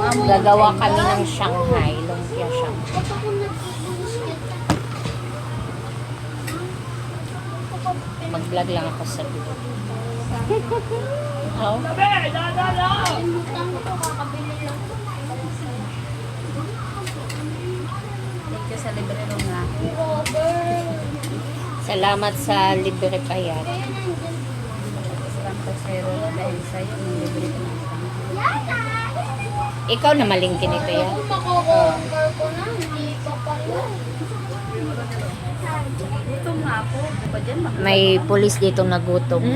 Gagawa kami ng Shanghai. Lumpia Shanghai. Mag-vlog lang ako sa video. Oh. Thank you sa libre room nga. Salamat sa libre pa yan. Salamat sa iyo dahil sa'yo, libre ko na. Ikaw na malingkin ito yan. Gutom nga ako. Di ba dyan? May pulis dito na gutom.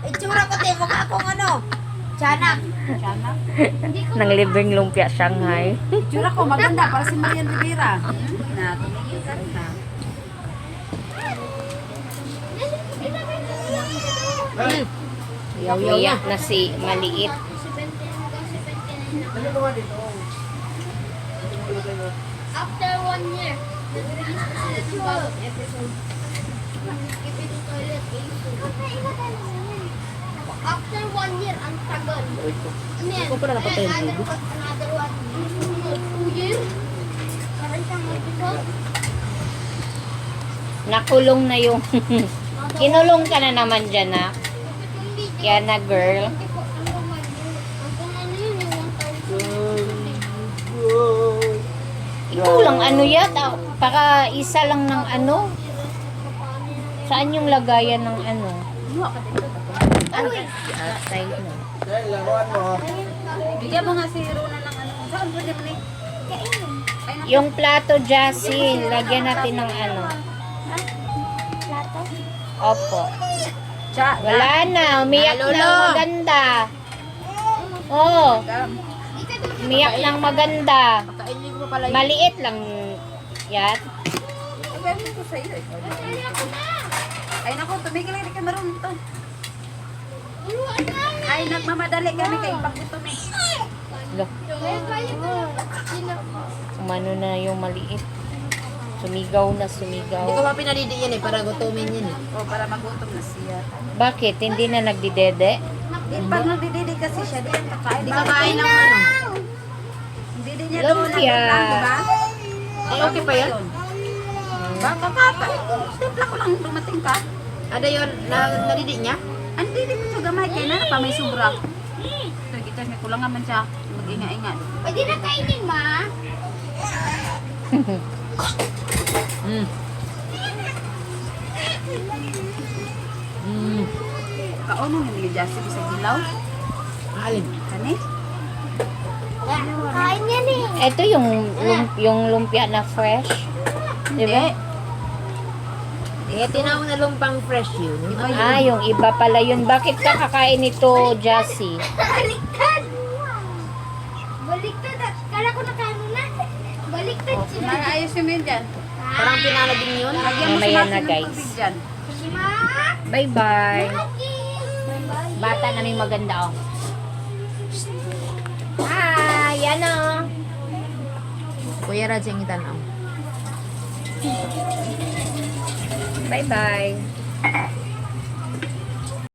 Itsura ko, te, mukha akong ano, tiyanak. Tiyanak. Nang libreng lumpia Shanghai. Itsura ko, maganda para si Marian Rivera. Na, tumigil ka rin na. Umiyak na si Maliit. After 1 year, nag-release kasi ng bagong episode. Skip it to toilet, after 1 year, ang tagal. Another one. 2 years. Parang siyang episode. Nakulong na yung... Kinulong ka na naman dyan, na. Kaya na, girl. Ikaw lang ano yata. Para isa lang ng ano. Saan yung lagayan ng ano? Ano? Side na. Bigyan mo nga si Rona ng ano. Saan ba din mo ni? Yung plato, Jassy. Lagyan natin ng ano. Opo. Wala na. Umiyak na maganda. Oo. Umiyak ng maganda. Kainin ko pala Maliit lang. Yan. Gawin ko sa iyo. Ay naku, tumigil lang ka maroon to. Ay, nagmamadali kami kay paggutom eh. Lo. Umano na yung maliit. Sumigaw na sumigaw. Hindi ko pa pinadidi yan eh, para gutumin yan eh. O, para magutom na siya. Bakit? Hindi na nagdidede? Pag nagdididi kasi siya, di yan kakain. Hindi kakain ng ano. Hindi din niya doon Lumpia. di ba? Ay, okay pa yan? Baka kakain. Simpla ko lang dumating ka. Ada yun, nadidi niya? Hindi din mo siya gamay. Kaya na pa may sobra. Ito, kita may kulang naman siya. Mag-inga-inga. Pwede na kainin, ma. Kaono hindi Jassy sa gilaw. Alin? Kani? Kain yan eh. Ito yung lumpia na fresh. Di ba? Eh, tinawag na lumpang fresh yun. Ah, yung iba pala yun. Bakit ka kakain ito, Jassy? Baliktad! Baliktad! Kala ko nakaano na. Baliktad sila. Ayos mo yun dyan. Parang pinala din yun. Lagyan mo Mamaya sa na, natin ng guys. tubig dyan. Ma! Bye-bye. Bye-bye. Bata na may maganda, oh. Hi! Yan, oh. Kuya Raj, yung itanaw. Bye-bye.